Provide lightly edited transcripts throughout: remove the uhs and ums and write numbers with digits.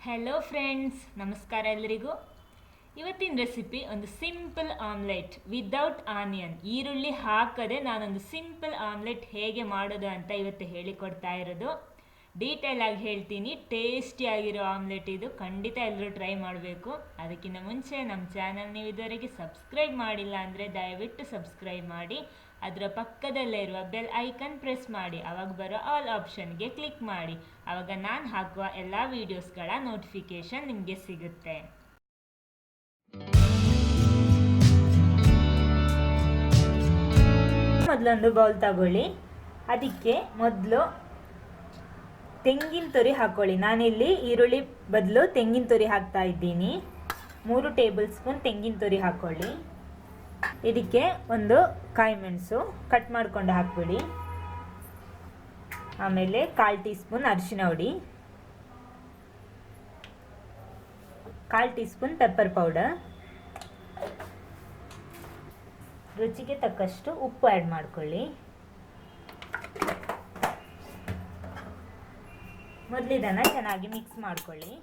Hello friends, ನಮಸ್ಕಾರ ಎಲ್ಲರಿಗೂ. ಇವತ್ತಿನ ರೆಸಿಪಿ ಒಂದು ಸಿಂಪಲ್ ಆಮ್ಲೆಟ್ ವಿದೌಟ್ ಆನಿಯನ್, ಈರುಳ್ಳಿ ಹಾಕದೆ ನಾನೊಂದು ಸಿಂಪಲ್ ಆಮ್ಲೆಟ್ ಹೇಗೆ ಮಾಡೋದು ಅಂತ ಇವತ್ತು ಹೇಳಿಕೊಡ್ತಾ ಇರೋದು. ಡೀಟೇಲ್ ಆಗಿ ಹೇಳ್ತೀನಿ. ಟೇಸ್ಟಿಯಾಗಿರೋ ಆಮ್ಲೆಟ್ ಇದು, ಖಂಡಿತ ಎಲ್ಲರೂ ಟ್ರೈ ಮಾಡಬೇಕು. ಅದಕ್ಕಿಂತ ಮುಂಚೆ ನಮ್ಮ ಚಾನಲ್ ನೀವು ಇದುವರೆಗೆ ಸಬ್ಸ್ಕ್ರೈಬ್ ಮಾಡಿಲ್ಲ ಅಂದರೆ ದಯವಿಟ್ಟು ಸಬ್ಸ್ಕ್ರೈಬ್ ಮಾಡಿ. ಅದರ ಪಕ್ಕದಲ್ಲೇ ಇರುವ ಬೆಲ್ ಐಕನ್ ಪ್ರೆಸ್ ಮಾಡಿ. ಆವಾಗ ಬರೋ ಆಲ್ ಆಪ್ಷನ್ಗೆ ಕ್ಲಿಕ್ ಮಾಡಿ. ಆವಾಗ ನಾನು ಹಾಕುವ ಎಲ್ಲ ವೀಡಿಯೋಸ್ಗಳ ನೋಟಿಫಿಕೇಶನ್ ನಿಮಗೆ ಸಿಗುತ್ತೆ. ಮೊದಲೊಂದು ಬೌಲ್ ತಗೊಳ್ಳಿ. ಅದಕ್ಕೆ ಮೊದಲು ತೆಂಗಿನ ತುರಿ ಹಾಕೊಳ್ಳಿ. ನಾನಿಲ್ಲಿ ಈರುಳ್ಳಿ ಬದಲು ತೆಂಗಿನ ತುರಿ ಹಾಕ್ತಾ ಇದ್ದೀನಿ. 3 ಟೇಬಲ್ ಸ್ಪೂನ್ ತೆಂಗಿನ ತುರಿ ಹಾಕೊಳ್ಳಿ. ಇದಕ್ಕೆ ಒಂದು ಕಾಯಿ ಮೆಣಸು ಕಟ್ ಮಾಡಿಕೊಂಡು ಹಾಕ್ಬಿಡಿ. ಆಮೇಲೆ 1/4 ಟೀ ಸ್ಪೂನ್ ಅರಿಶಿನ ಹುಡಿ, 1/4 ಟೀ ಸ್ಪೂನ್ ಪೆಪ್ಪರ್ ಪೌಡರ್, ರುಚಿಗೆ ತಕ್ಕಷ್ಟು ಉಪ್ಪು ಆ್ಯಡ್ ಮಾಡ್ಕೊಳ್ಳಿ. ಮೊದಲು ಇದನ್ನು ಚೆನ್ನಾಗಿ ಮಿಕ್ಸ್ ಮಾಡ್ಕೊಳ್ಳಿ.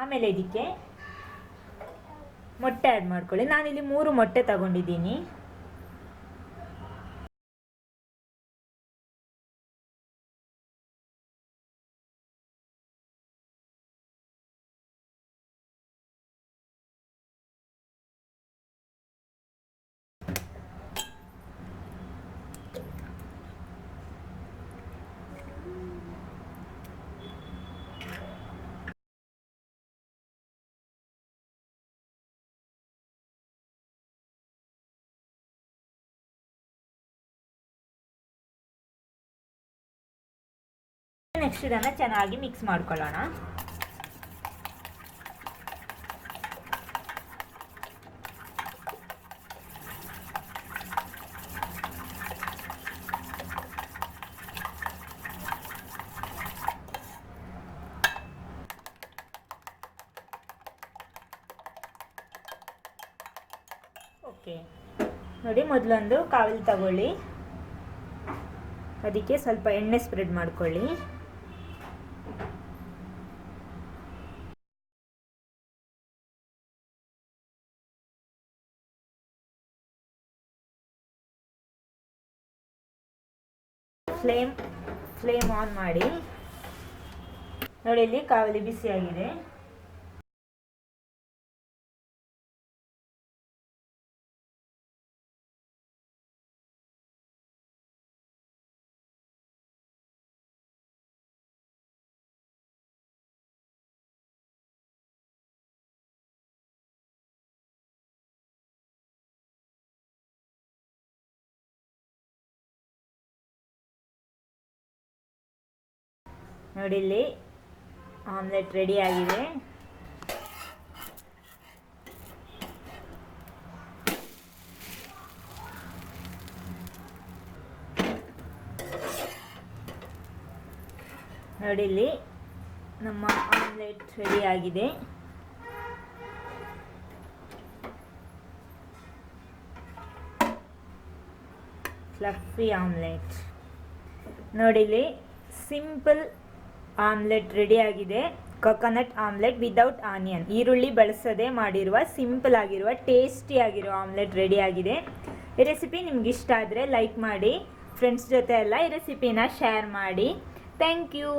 ಆಮೇಲೆ ಇದಕ್ಕೆ ಮೊಟ್ಟೆ ಆ್ಯಡ್ ಮಾಡ್ಕೊಳ್ಳಿ. ನಾನಿಲ್ಲಿ 3 ಮೊಟ್ಟೆ ತಗೊಂಡಿದ್ದೀನಿ. ನೆಕ್ಸ್ಟ್ ಇದನ್ನು ಚೆನ್ನಾಗಿ ಮಿಕ್ಸ್ ಮಾಡ್ಕೊಳ್ಳೋಣ. ಓಕೆ ನೋಡಿ, ಮೊದಲೊಂದು ಕಾವಲಿ ತಗೊಳ್ಳಿ. ಅದಕ್ಕೆ ಸ್ವಲ್ಪ ಎಣ್ಣೆ ಸ್ಪ್ರೆಡ್ ಮಾಡ್ಕೊಳ್ಳಿ. ಫ್ಲೇಮ್ ಆನ್ ಮಾಡಿ. ನೋಡಿ, ಇಲ್ಲಿ ಕಾವಲಿ ಬಿಸಿಯಾಗಿದೆ. ನೋಡಿ, ಇಲ್ಲಿ ಆಮ್ಲೆಟ್ ರೆಡಿ ಆಗಿದೆ. ನೋಡಿ, ಇಲ್ಲಿ ನಮ್ಮ ಆಮ್ಲೆಟ್ ರೆಡಿ ಆಗಿದೆ. Fluffy omelette. ನೋಡಿ, ಇಲ್ಲಿ ಸಿಂಪಲ್ ಆಮ್ಲೆಟ್ ರೆಡಿ ಆಗಿದೆ. ಕೊಕೊನಟ್ ಆಮ್ಲೆಟ್ ವಿದೌಟ್ ಆನಿಯನ್, ಈರುಳ್ಳಿ ಬಳಸದೆ ಮಾಡಿರುವ ಸಿಂಪಲ್ ಆಗಿರುವ ಟೇಸ್ಟಿ ಆಗಿರೋ ಆಮ್ಲೆಟ್ ರೆಡಿ ಆಗಿದೆ. ಈ ರೆಸಿಪಿ ನಿಮ್ಗೆ ಇಷ್ಟ ಆದರೆ ಲೈಕ್ ಮಾಡಿ, ಫ್ರೆಂಡ್ಸ್ ಜೊತೆ ಎಲ್ಲ ಈ ರೆಸಿಪಿನ ಶೇರ್ ಮಾಡಿ. Thank you.